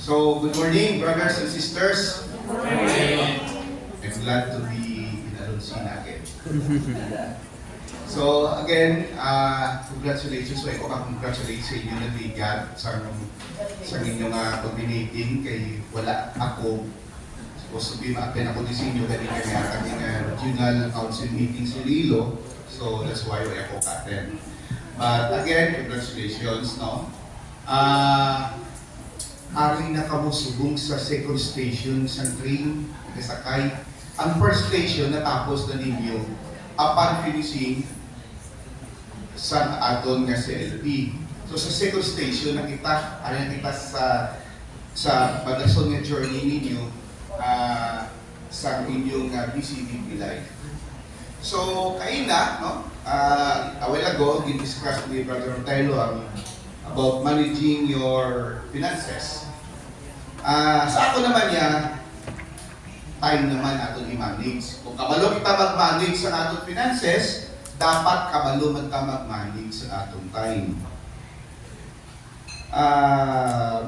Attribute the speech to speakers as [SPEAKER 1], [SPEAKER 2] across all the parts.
[SPEAKER 1] So, good morning, brothers and sisters.
[SPEAKER 2] Amen.
[SPEAKER 1] I'm glad to be in Alonsina again. So, again, congratulations. So, ako congratulate sa inyo na bigat sa inyong coordinating kay wala ako. Supposed to be ma-attend ako din sa inyo dahil kami regional council meeting sa Lilo. So, that's why ako ka-attend. But again, congratulations, no? Ari na kamo subong sa second station sa train, nakasakay. Ang first station natapos na ninyo upon finishing sa aton nga CLP. So sa second station nakita, ari nakita sa pagdason nga journey ninyo sa inyong BCBP life. So kaina, no? A while ago, discuss ni Brother Taylor about managing your finances. Sa ako naman niya, time naman natin i-manage. Kung kabalo kita mag-manage sa atong finances, dapat kabalo man ka mag-manage sa atong time.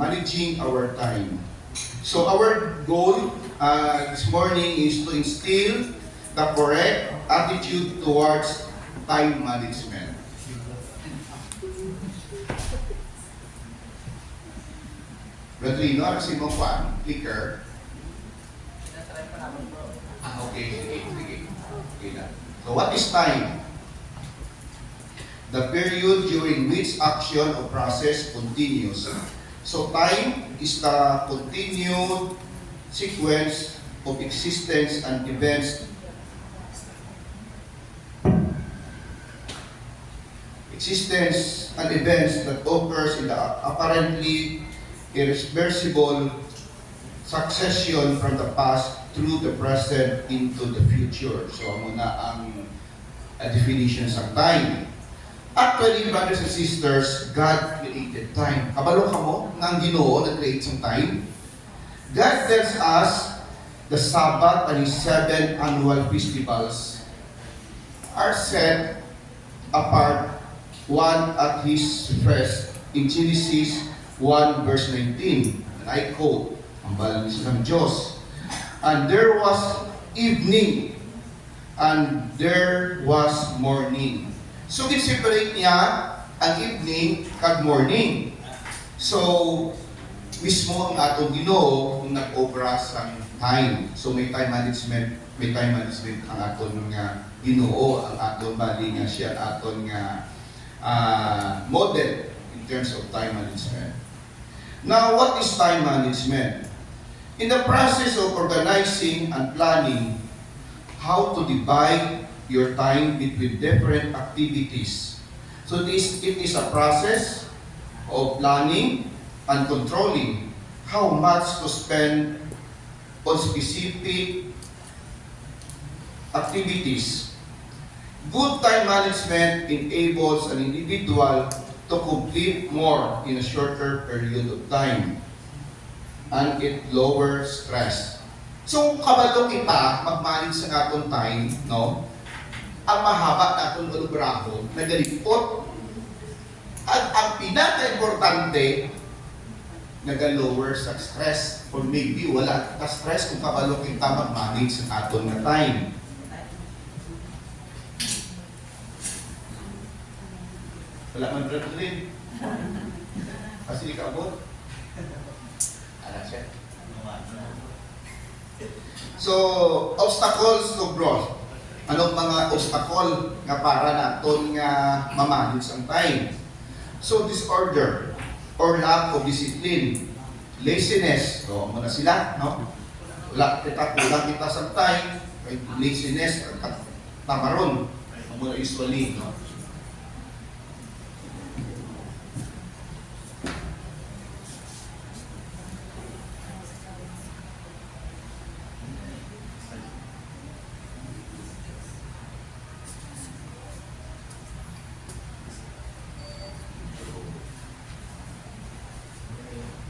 [SPEAKER 1] Managing our time. So our goal this morning is to instill the correct attitude towards time management. Rodrigo, ano si mo kwan? Clicker? Okay, sige. Okay na. So what is time? The period during which action or process continues. So time is the continued sequence of existence and events that occurs in the apparently irreversible succession from the past through the present into the future. So, muna ang definition sa time. Actually, brothers and sisters, God created time. Kabalo ka mo nga ang Ginoo nag-create sa time. God tells us the Sabbath and His 7 annual festivals are set apart, one at His rest in Genesis 1 verse 19. And I quote, ang balanis ng Diyos. And there was evening, and there was morning. So, separate niya ang evening kag morning. So, mismo ang atong Ginoo kung nag-obra sa time. So, may time management ang aton nga Ginoo, ang aton bali nga siya, aton nga model in terms of time management. Now, what is time management? In the process of organizing and planning how to divide your time between different activities. So it is a process of planning and controlling how much to spend on specific activities. Good time management enables an individual to complete more in a shorter period of time, and it lowers stress. So, kabalo kita mag-manage sa atong time, no? Ang mahaba natong braho, nagalipot, at ang pinaka-importante, naga-lower sa stress, or maybe wala ka stress kung kabalo kita mag-manage sa atong na time. Wala man brother rin. Kasi ikaabot. Ano siya? So, obstacles to growth. Anong mga obstacle nga para naton nga mamanage ang time? So, disorder or lack of discipline, laziness. So, muna sila, no? Kulang kita sa time, laziness, tamaron. Muna usually, no?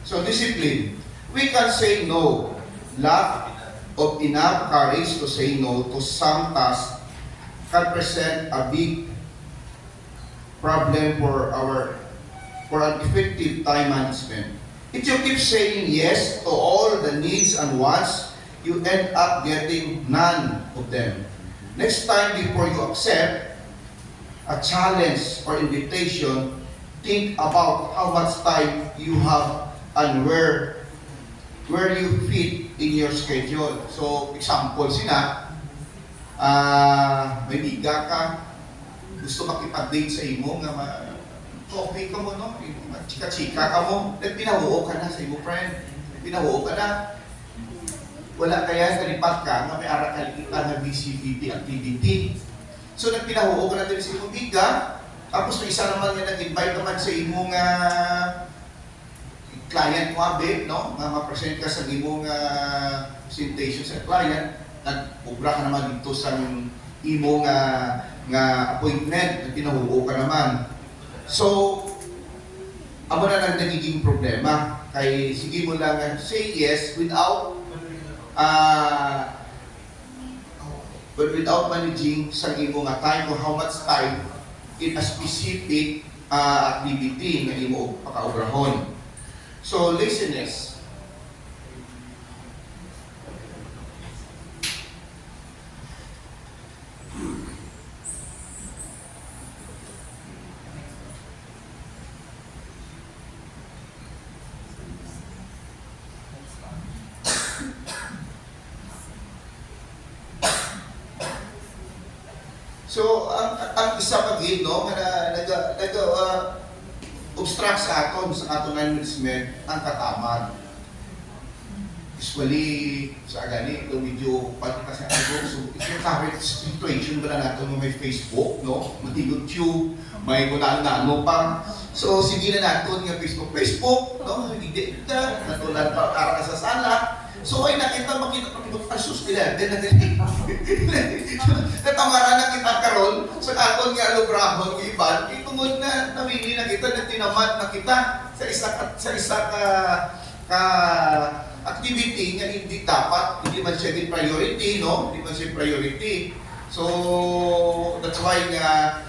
[SPEAKER 1] So, discipline. We can say no. Lack of enough courage to say no to some tasks can present a big problem for an effective time management. If you keep saying yes to all the needs and wants, you end up getting none of them. Next time, before you accept a challenge or invitation, think about how much time you have and where you fit in your schedule. So, example, may biga ka, gusto makipag-date sa imo nga coffee ka mo, no? Chika-chika ka mo, pinahuo ka na sa imo friend, pinahuo ka na. Wala kaya kalipat ka nga may ara kalikita na BCBP activity. So nagpinahuo ka na din sa imo biga, tapos may isa naman nga nag-invite naman sa imo nga client mo abe, no? Nga ma-present ka sa imo nga presentation sa client, nag-ubra ka naman dito sa imo nga appointment, pinahuo ka naman. So, amo na lang nagiging problema. Kay sige mo lang say yes without managing sa imo nga time or how much time in a specific activity nga imo pakaubrahon. So, laziness. So, ang isa pag-in, no, obstruct sa aton management ang katamad. Usually, sa gani, medyo pati kasi ako, so, yung current situation ba na natin may Facebook, no, may YouTube, may kunaan-ano pa. So, sige na natin yung Facebook, no, hindi na, natulan pa, para sa sala. So, ay makita asus nila, then natamaran na kita karon sa akon nga alubrahon ng iban, itungod na nawili na kita na tinamad na kita sa isa ka activity nga hindi dapat, hindi man siya priority, no? Hindi man siya priority. So, that's why nga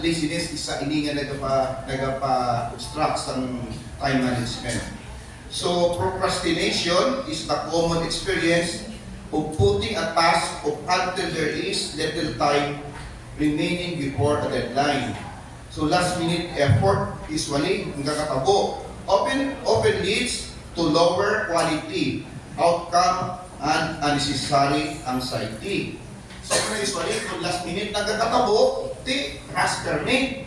[SPEAKER 1] laziness isa ini nga nagapa-obstruct sa time management. So, procrastination is the common experience of putting a task off until there is little time remaining before a deadline. So, last-minute effort usually ang kakatabo. Often leads to lower quality, outcome, and unnecessary anxiety. So, usually, kung last-minute nagkakatabo, rush permit.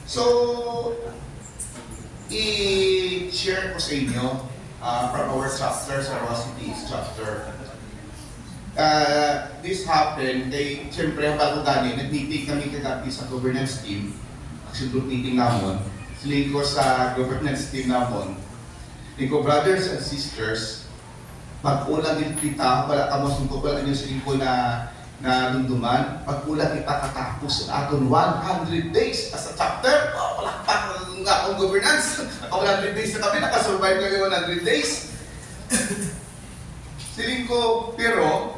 [SPEAKER 1] So, i-share ko sa inyo from our chapter, sa Rosities chapter. This happened, siyempre, bago gani, nag-meeting kami kagabi sa governance team. Actually, group meeting namon. Siling ko sa governance team namon. Ko, brothers and sisters, pag-ulang din kita, wala ka mo sungko, wala nyo siling ko na dunduman, pag-ulang kita katapos sa aton 100 days as a chapter, wala pa nga akong governance. 100 days na kami, nakasurvive kami 100 days. Siling ko, pero,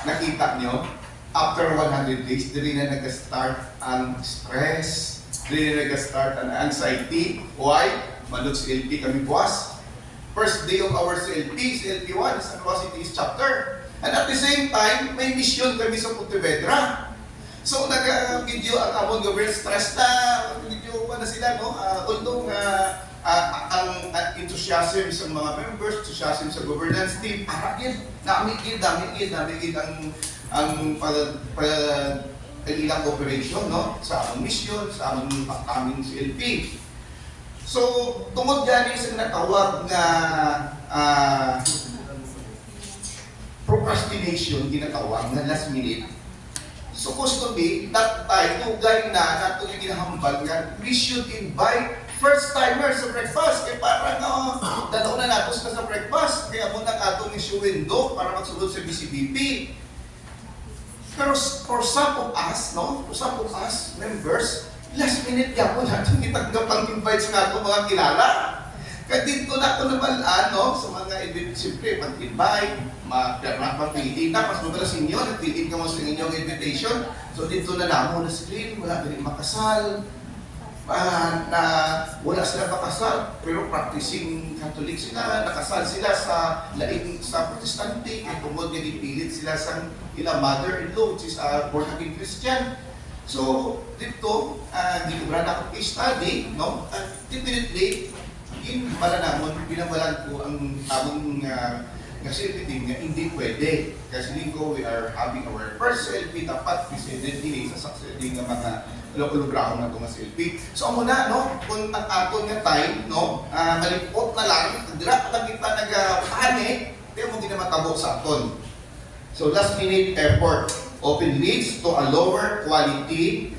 [SPEAKER 1] nakita nyo, after 100 days, dili na nag-start ang stress, dili na nag-start ang anxiety. Why? Manod si LP kami buwas. First day of our CLP 1 is ang Rosities chapter. And at the same time, may mission kami sa Pontevedra. So, nag-video ang among government stress na, video pa na sila, no? Although ang enthusiasm sa mga members, enthusiasm sa governance team, namigid ang ilang operation, no? Sa among mission, sa aming CLP. So, tungod gani sa natawag na procrastination, ginatawag na last minute, supposed to be that time, tugay na nato yung ginahambal nga, we should invite first-timers sa breakfast. Kaya parang dalaw na natos na sa breakfast. Kaya muna atong issue window para magsulod sa BCBP. Pero for some of us, no? For some of us, members, last minute yan po natin itanggap ang invite sa nato mga kilala. Kaya dito na ito naman, sa mga event, siyempre, mag-invite, mapili na, mas madalas inyo, nagpiliin ka mo sa inyong invitation. So dito na mo na screen, wala rin makasal, na wala sila pakasal, pero practicing Catholic sila, nakasal sila sa laing sa Protestante, kaya tungkol nga ipilit sila sa ilang mother-in-law, which is a born-again Christian. So, dito, di ko brand ako study, no? Definitely, in malanamon, pinamalan ko ang tamang silpitin nga hindi pwede. Kasi linggo, we are having our first selfie, dapat president din sa succeeding ng mga loko-lugrahon na itong selfie. So, amo na, no? Kung ang aton nga time, no? Malipot na lang, dira pa lang kita nag-panik, di mo ginamatabo sa aton. So, last minute effort often leads to a lower quality.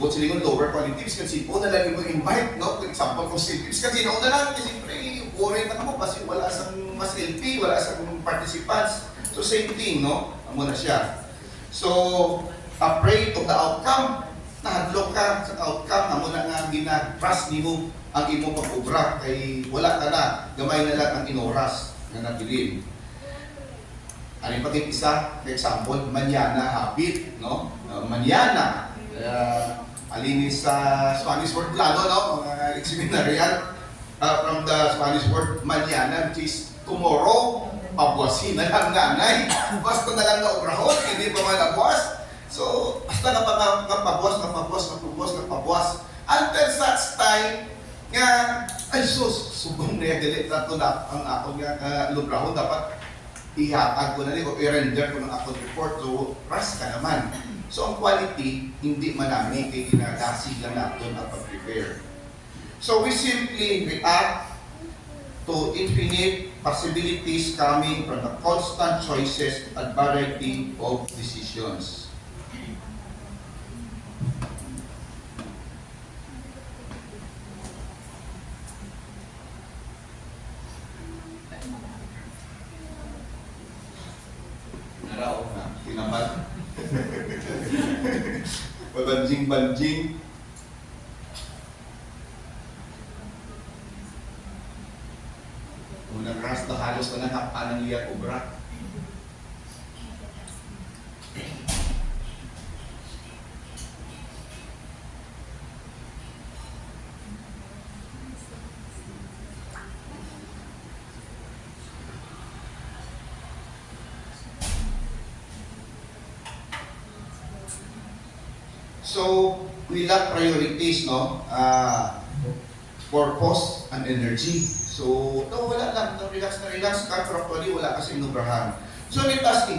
[SPEAKER 1] But sila yung lower quality, kasi po na lang yung invite, no? For example, kung selfies, kasi noon na lang, kasi siyempre, worry na mo kasi wala sang mas selfie, wala sang participants. So, same thing, no? Amo na siya. So, afraid of the outcome, nahadlok ka sa outcome, amo na nga gina-trust ni mo ang imong pag-ubra, kay wala ka na, gamay na lang ang inoras na nabilin. Ano yung pag-isa? For example, manana habit, no? Manana. Alinis sa Spanish word plano, no? Mga seminarian from the Spanish word manana, which is tomorrow, pabuasin na lang nanay. Basta na lang na obrahon, hindi pa man nabuas. So, basta napabuas. Until such time, nga, ay sus, subong na yung nato na ang ako nga lubrahon, dapat ihatag ko na rin o i-render ko ng akong report. So, ras ka naman. So, ang quality, hindi manami, kaya ginagasi lang natin ang pag-prepare. So, we simply react to infinite possibilities coming from the constant choices and variety of decisions. Naraw na, tinapat. Pabanjing-banjing. Unang ras na halos na nakapan ng liyak obra. So, we lack priorities, no? Purpose and energy. So, no, wala lang. No, relax ka, pero actually wala kasi inubrahan. So, let us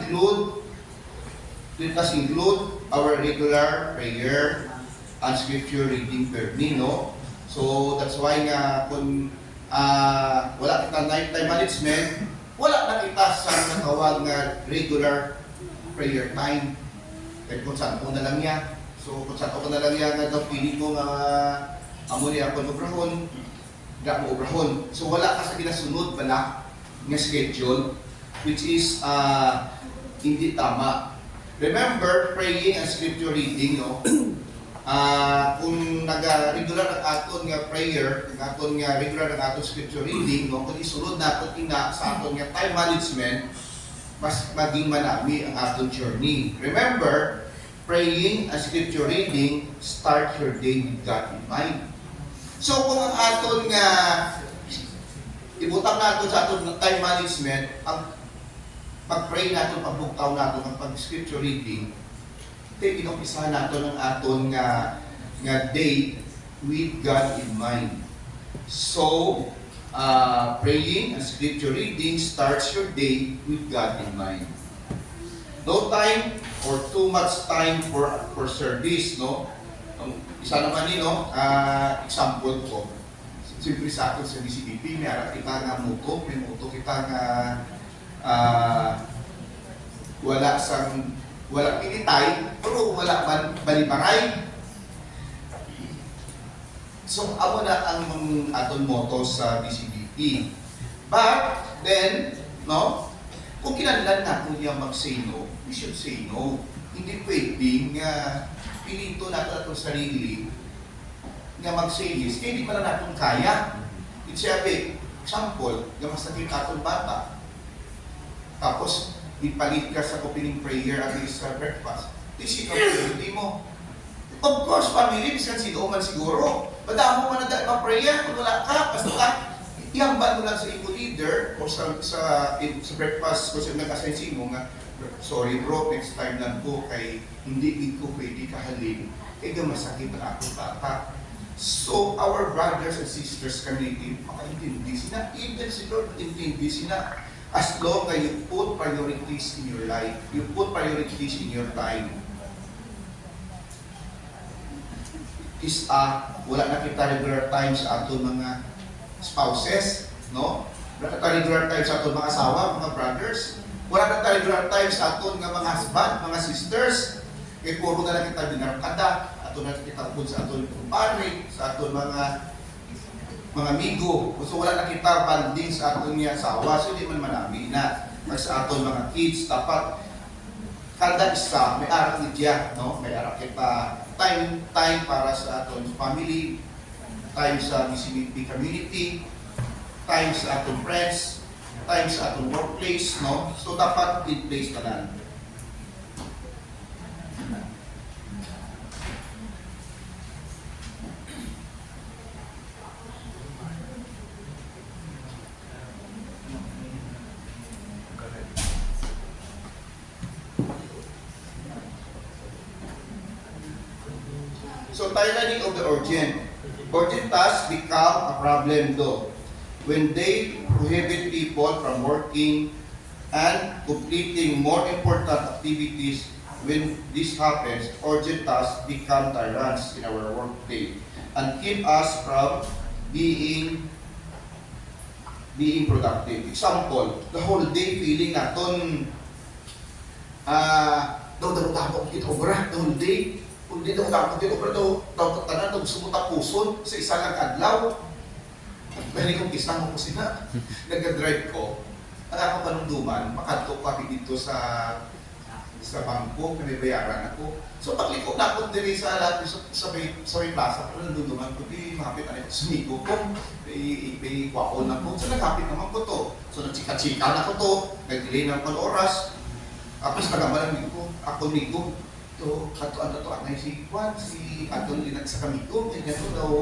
[SPEAKER 1] include our regular prayer and scripture reading per day, no? So, that's why nga, kung wala kita time management, wala na kita sa natawag na regular prayer time. Kaya kung saan ko na lang yan. So, kung saan ko na lang yan, na pili ko nga amo niya ako obrahon, da mo obrahon. So, wala ka sa ginasunod pala nga schedule, which is hindi tama. Remember, praying and scripture reading, no? Kung nag-regular ang aton nga prayer, ang aton nga regular ang aton scripture reading, no? Kung isunod natin ina sa aton nga time management, mas maging manami ang aton journey. Remember, praying and scripture reading, start your day with God in mind. So kung ang aton nga ibutang natin sa aton time management, ang pag-pray natin, pagbuktaw natin, ang pag-scripture reading, inumpisahan natin ang aton nga day with God in mind. So, praying and scripture reading starts your day with God in mind. No time or too much time for service, no? Isa naman ni, no? Example ko. Siyempre sa atin sa DCBP, may harap kita nga muto, may muto kita nga wala pinitay, pero wala man balibaray. So, amo na ang aton motto sa DCBP. But, then, no? Kung kinahanglan natin niya mag-say no, we should say no. Hindi pwedeng pinito natin atong sarili nga mag-say yes, kaya hindi pala natin kaya. It's sabi, example, gamas natin atong bata. Tapos, ipalit ka sa opening prayer at least sa breakfast. This is priority mo. Of course, family, bisan sino man siguro. Madamo man na dahil maprayer, kung wala ka, basta ka, ihambal mo lang sa imo leader o sa breakfast kung saan nag-assign sa imo nga, sorry bro, next time lang po kay hindi ko pwede kahalin, kaya masakit ang akong bata. So, our brothers and sisters community, makaintindi sila, even si Lord, intindi sila, as long as you put priorities in your life, you put priorities in your time. Wala na kita regular time sa ato mga spouses, no? Wala na regular time sa ato mga asawa, mga brothers. Wala na regular time sa ato mga husband, mga sisters. Kaya puro na lang kita dinarkada, ato na kita pun sa ato kumpare, sa ato mga amigo. So wala na kita banding sa ato niya asawa, so hindi man manami na. Sa ato mga kids, dapat kada isa may arak ni Diya, no? May arak kita time para sa aton family, time sa BCBP community, time sa aton friends, time sa aton workplace, no? So dapat in place na lang. So, tirade of the urgent. Urgent tasks become a problem though when they prohibit people from working and completing more important activities. When this happens, urgent tasks become tyrants in our workday and keep us from being productive. Example, the whole day feeling naton daw ako kita obra the whole day. Kung di daw ako dito, pero daw tanan daw sumuta puson sa isa lang adlaw. Bali kong kisang mo ko sila. Nag-drive ko. Ang ako panunduman, makadto ko dito sa bangko, may bayaran ako. So pagliko na ako diri sa may plaza, pero nandunduman ko, di makapit ano ko, sumigo ko. May kwakon na ko. So nagkapit naman ko to. So nagchika-chika na ko to. Nag-delay ng oras. Tapos nagamalan ko, ako nigo. To anay si Juan, si Anton din sa kamigo, ganyan to daw,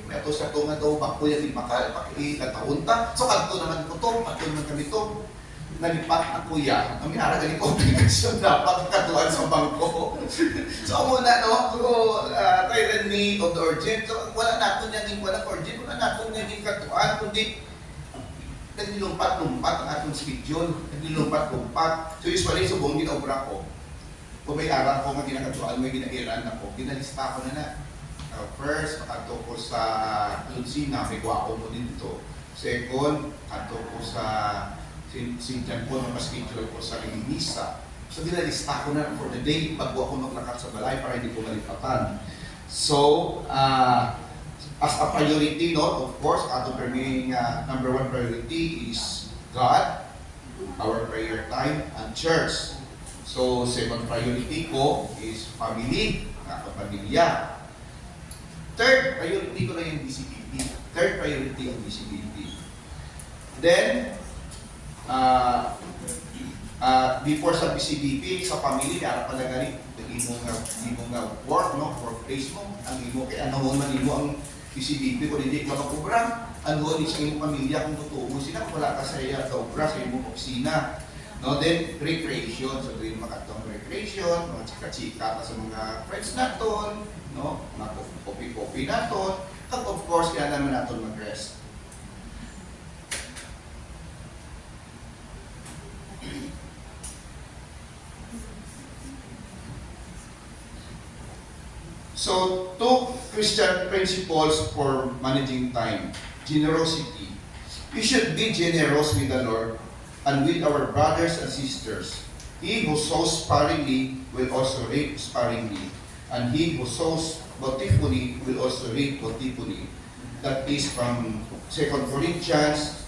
[SPEAKER 1] may ato sa to nga daw, bako yan makal, pakilataon ta. So kanto naman ko to, ato naman kami to. Nalipat na kuya, ang minara galing complication dapat katuan sa bangko. So muna, no, tyranny of the urgent. So wala na ako naging walang urgent, wala na ako naging katuan, kundi naglilumpat-lumpat ang atong schedule, naglilumpat-lumpat. So usually, subong ginaobra ko. Kung may araw ko nga ginagatuan, may ginairan ako, ginalista ko na. First, makato ko sa Lunsina, may guwako mo din dito. Second, kato ko sa Sintian po, schedule ko sa Limisa. So, ginalista ko na for the day, pagbuwa ko maglakat sa balay para hindi ko malipatan. So, as a priority, no, of course, ato for me, number one priority is God, our prayer time, and church. So, second priority ko is family, kapamilya. Third priority ko na yung BCBP. Third priority yung BCBP. Then, before sa BCBP, sa family, para pala galing, imo nga work, no? Workplace mo, ang imo, kaya ano man imo ang BCBP, kung hindi ka makubra, ano sa imo pamilya, kung totoo mo sila, kung wala ka sa iya, kaubra sa imo opisina. No, then recreation, so doon makatong recreation, mga chika-chika sa mga friends naton, no, mga coffee naton, at of course, kaya naman naton mag-rest. So, two Christian principles for managing time. Generosity. We should be generous with the Lord and with our brothers and sisters. He who sows sparingly will also reap sparingly, and he who sows bountifully will also reap bountifully. That is from 2 Corinthians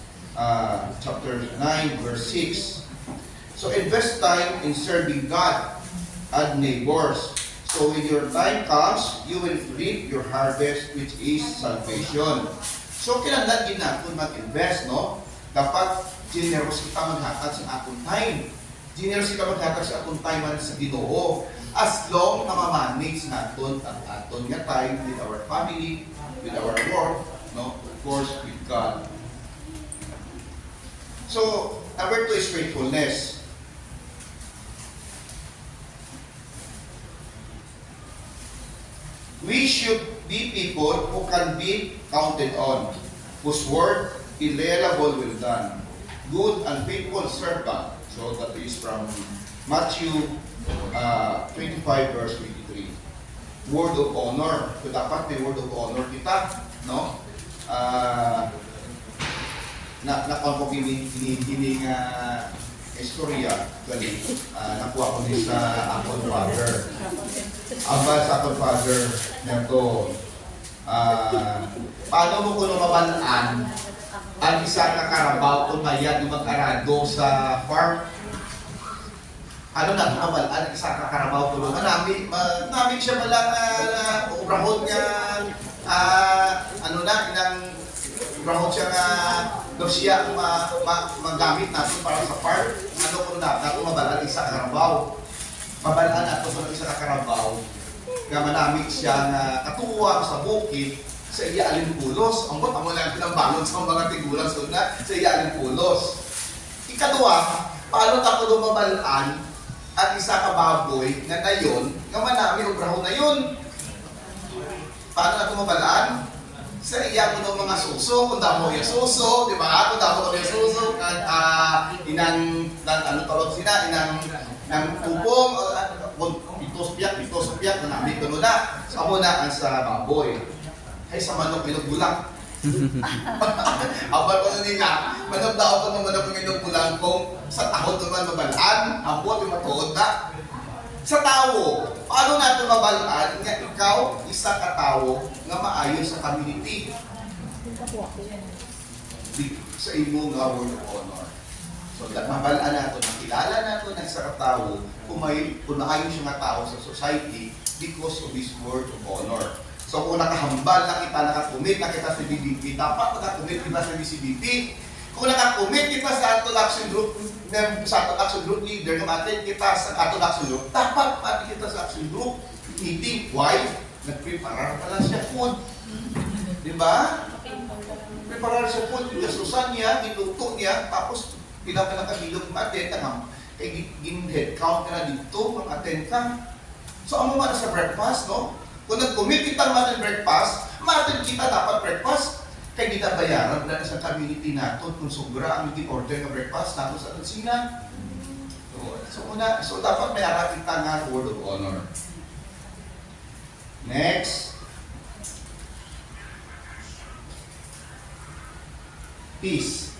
[SPEAKER 1] chapter 9, verse 6. So invest time in serving God and neighbors. So when your time comes, you will reap your harvest, which is salvation. So kailangan din natin mag-invest, no? Dapat generous kita maghatag sa atong time. Generous kita maghatag sa atong time man sa Ginoo. As long na ma-manage natin ang atong nga time with our family, with our work, no? Of course, with God. So, number 2 is faithfulness. We should be people who can be counted on, whose word is reliable, well done, good and faithful servant. So that is from Matthew 25 verse 23. Word of honor. So dapat may word of honor kita, no? Nakuha ko kini istorya gali nakuha ko din sa akong father. Aba sa akong father nito paano mo kuno mabalaan ang isa ka karabaw kung mayad yung mag-arado sa farm? Ano na mabalaan ang isa ka karabaw kuno manami siya malang ubrahon nga ano na inang ubrahon siya nga daw siya magamit natin para sa farm. Ano kung nato mabalaan isa ka karabaw? Mabalaan nato sa isa ka karabaw nga manamig siya na katuwa sa bukid sa iya alimpulos. Ang amo lang pinambalon sa mga tigulang so na sa iya alimpulos. Ikaduha, paano tapo dumabalaan at isa ka baboy nga nayon nga manami ubrahon na yun? Paano nato mabalaan? Sa iya ko ng mga suso, kung damo yung suso, di ba? Kung damo kami yung suso, inang upong, pitos piyak, na namin ko na. Sa amo na ang sa baboy. Ay sa manok minugbulang. Abal ko na nga, manok daw ko ng manok minugbulang kung sa tahod naman mabalaan, abot yung matuod na. Sa tao, paano natin mabalaan nga ikaw, isa ka tao nga maayon sa community? Sa imo nga word of honor. So, mabalaan natin, makilala natin ang isa ka tao kung maayon siya nga tao sa society because of his word of honor. So, kung nakahambal na kita, nakakumit na kita sa BBP, dapat nakakumit kita sa BCBP. Kung nakakumit kita sa Atol Action Group, leader, kung atin kita sa Atol Action Group, dapat atin kita sa Action Group meeting. Why? Nagpreparar pala siya food. Diba? Preparar siya food, pinasusan niya, ginuto niya, tapos pinapalakabilog atin, kay gin-head count ka na dito, mag-attend ka. So, ang mga sa breakfast, no? Kung nag-commit kita naman ng breakfast, matin kita dapat breakfast. Kaya kita bayaran na sa community natin kung sobra ang order ng breakfast natin sa kusina. So dapat may harap kita nga word of honor. Next. Peace.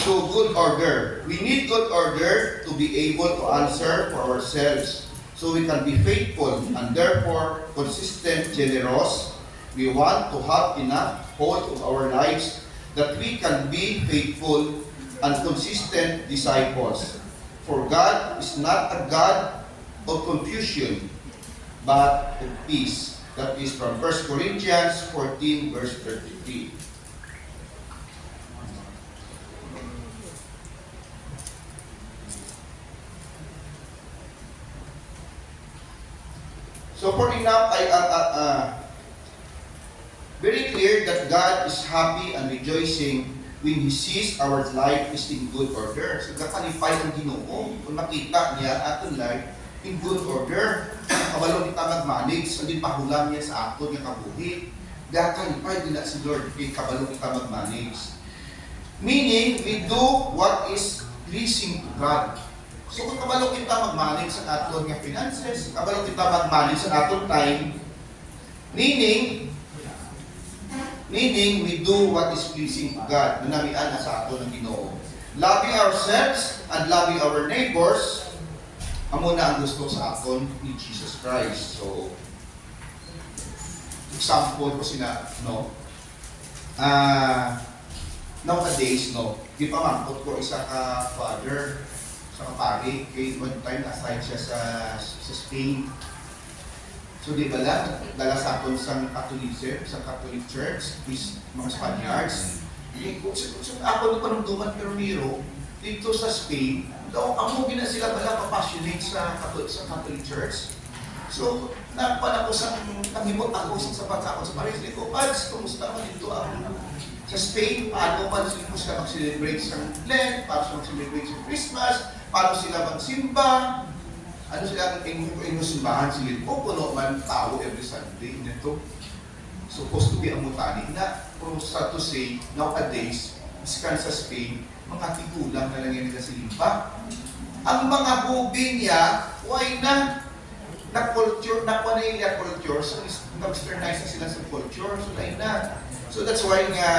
[SPEAKER 1] So good order. We need good order to be able to answer for ourselves. So we can be faithful and therefore consistent, generous. We want to have enough hold of our lives that we can be faithful and consistent disciples. For God is not a God of confusion, but of peace. That is from 1 Corinthians 14 verse 33. So for enough, very clear that God is happy and rejoicing when He sees our life is in good order. So kakalipay ang Ginoo kung makita niya aton life in good order. Kabalo kita mag-manage, hindi pahulam niya sa aton nga kabuhi. Kakalipay din na si Lord, kabalo kita mag-manage. Meaning, we do what is pleasing to God. So kung kabalo kita mag-manage sa aton nga finances, kabalo kita mag-manage sa aton time, meaning we do what is pleasing to God. Nanamian na sa ato ng Ginoo. Loving ourselves and loving our neighbors, amo na ang gusto sa aton ni Jesus Christ. So, example ko sina, no? Nowadays, no? Di pa mangkot ko isa ka father, sa kapari, kay one time na-assign siya sa Spain. So di ba lang, dala sa aton sa Catholicism, sa Catholic Church, mga Spaniards. Ako nung panumduman Permiro, dito sa Spain, daw amo gina sila bala papassionate sa Catholic Church. So, napan ako sa nanghimot ako sa bansa ako sa Paris. Ko, Pads, kumusta man dito ang sa Spain? Paano man sila mag-celebrate sa Lent? Paano sila mag-celebrate sa Christmas? Paano sila magsimba? Ano sila ang simbahan sila? O puno man tao every Sunday nito. Supposed to be a mutani na, pero sad to say, nowadays, iskan sa Spain, mga tigulang na lang yan nila simba. Ang mga bubi niya, why na-culture, na-panay culture, so nag-sternize na sila sa culture, so lain na. So that's why nga,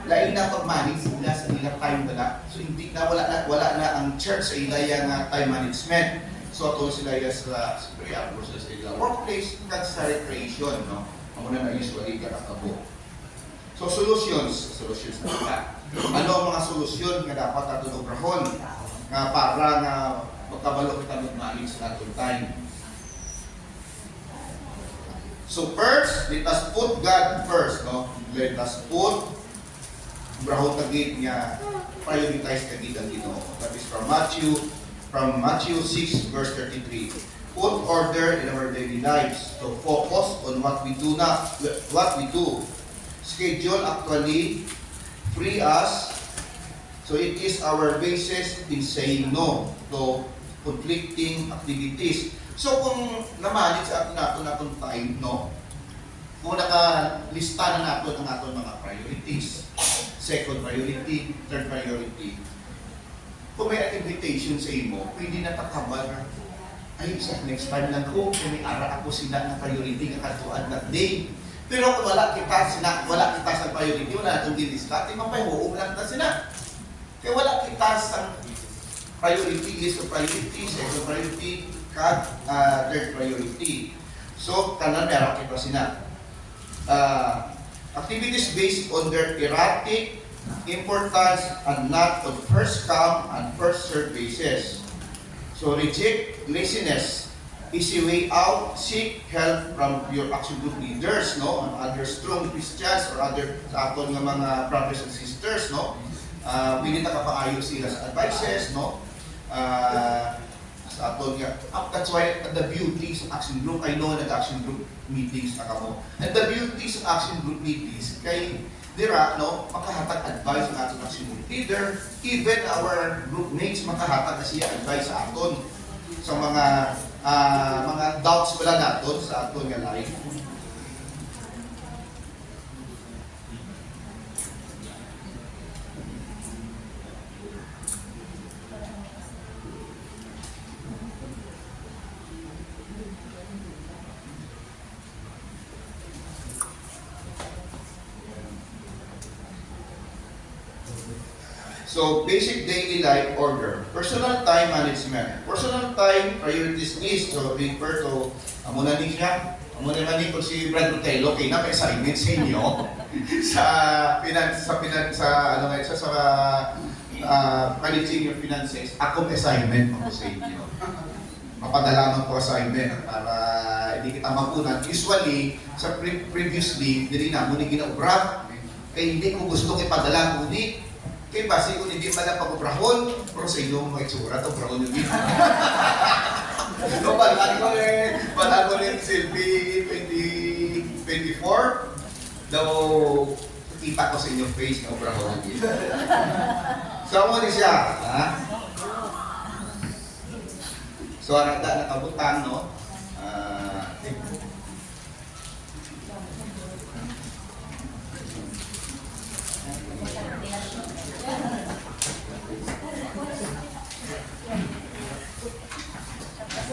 [SPEAKER 1] lain na pag-manage sila sa ilang time na. So hindi na, wala na ang church sa ilang time management. So ato sila sa prayer process sa ilang workplace, that's sa recreation, no? Ang una na usually kakakabo. So solutions na kita. Ano ang mga solusyon nga dapat natin obrahon nga para nga magkabalo kita mag-manage sa atong time. So first, let us put God first, no? Let us put brahon tagit nga prioritize tagit ang Ginoo. That is from Matthew 6 verse 33. Put order in our daily lives to focus on what we do. Schedule actually free us, so it is our basis in saying no to conflicting activities. So kung namanage sa aton time, no? Kung nakalista na natin ang aton mga priorities, second priority, third priority, kung may invitation sa imo, pwede na takabal na, ay, sa next time lang ko, kung may ara ako sila na priority nga katuan that day. Pero kung wala kita sa priority, wala itong dilista, mapahihuog lang na sila. Kaya wala kita sa priority, list of priority, second priority, third priority. So, kanan meron kita sila. Activities based on their erratic importance and not on first come and first serve basis. So reject laziness, easy way out, seek help from your action group leaders, no, and other strong Christians or other sa aton nga mga brothers and sisters, no. Pili na kapaayo sila sa advices, no. Sa aton nga, that's why the beauty sa action group, I know nag-action group meetings na kamo. And the beauty sa action group meetings kay dira, no, makahatag advice ng ating action group leader, even our group mates makahatag na siya advice sa aton sa mga doubts wala naton sa aton nga life. So, basic daily life order. Personal time management. Personal time priorities list. So, refer to, muna ni siya, muna naman ni ko si Brad Botello, kay na assignment sa inyo managing your finances. Akong assignment ako sa inyo. Mapadalaman ko assignment para hindi kita mapunan. Usually, sa previously, hindi na muna ginaubra. Kaya hindi ko gusto ipadala ngunit kaya basi kung hindi pala pag-ubrahon, pero sa inyo mga itsura, ito ubrahon yung dito. So, balaan ko rin Silvi 2024, daw kita ko sa inyong face na ubrahon yung dito. So, mo ni siya, ha? So, arada nakabutan, no?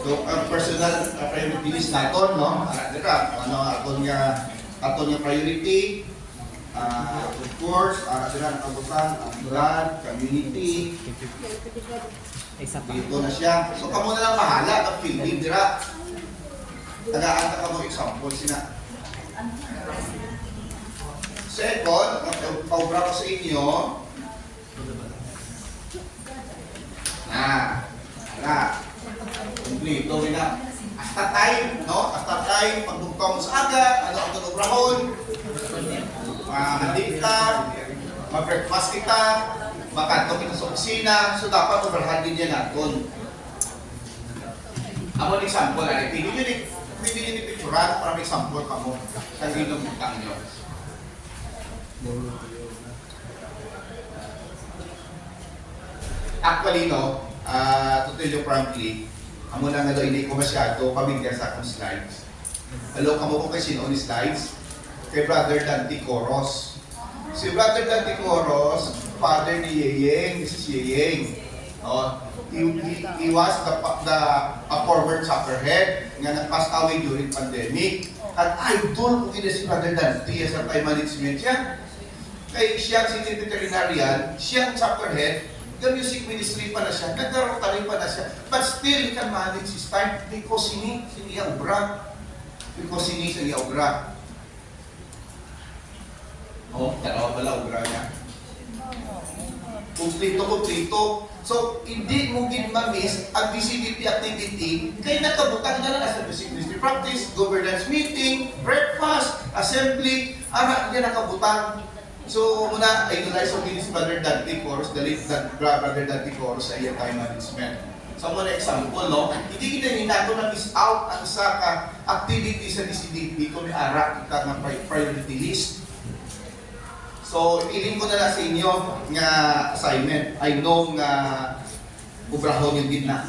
[SPEAKER 1] So, ang personal priorities natin, no? Aton nga priority, of course, ang kabutan, ang blood, community. Dito na siya. So, kamo na lang mahala, ang feeling, dira. Tagaan ka mo example, sina. Second, ang paubra ko sa inyo, Kompleto na. Hasta time, no? Hasta time, pagbugtong sa aga, ano ang tunubrahon, handi ka, mag-breakfast kita, makantong kita sa opisina, so dapat obrahan din yan natin. Amo ni example, ano, pili nyo ni picturean para may example ka mo sa ginong butang nyo. Actually, no, to tell you frankly, amo na nga hindi ko masyado pamilya sa akong slides. Hello, kamo ko kay sino ni slides? Kay Brother Dante Coros. Si Brother Dante Coros, father ni Yeyeng, this is Yeyeng. Oh, he was a former soccer head nga nag-pass away during pandemic. At idol ko kina si Brother Dante sa time management siya. Kay siya si veterinarian, siya ang soccer head, the music ministry pa na siya, nag-rotary pa na siya, but still he can manage his time because he ang bra. Because he needs ang obra. Oh, dalawa pala obra niya. Kumplito. So, hindi mo gin ma-miss ang DCDP activity kaya nakabutang na lang sa music ministry practice, governance meeting, breakfast, assembly, ara niya nakabutang. So, muna, idolize ko din si Brother Dante Coros, the late Brother Dante Coros sa iyang time management. So, muna example, no? Hindi kita hinato na miss out ang sa activity sa DCDP kung may ara kita ng priority list. So, ipiling ko na lang sa inyo nga assignment. I know nga ubrahon yung din na.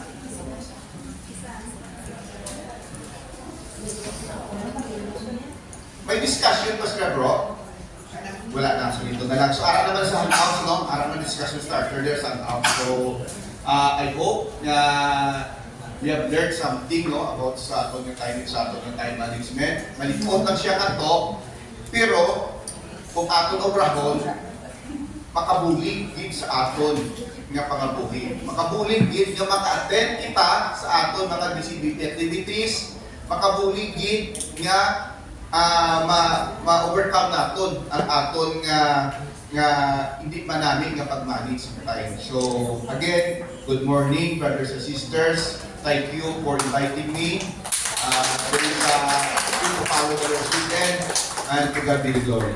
[SPEAKER 1] May discussion pa sila, bro? Wala na, so dito na lang. So, ara naman sa handouts, no? Ara naman discussion starter there sa handouts. So, I hope na we have learned something, no? About sa aton ng time management. Malikot lang siya ka to, pero kung aton obrahon, makabulig din sa aton nga pangabuhi. Makabulig din nga maka-attend kita sa aton mga DCDP activities. Makabulig din nga ma-overcome naton ang aton nga hindi manamig nga pag-manage ng time. So, again, good morning, brothers and sisters. Thank you for inviting me. During the follow the Lord's weekend, and to God be the glory.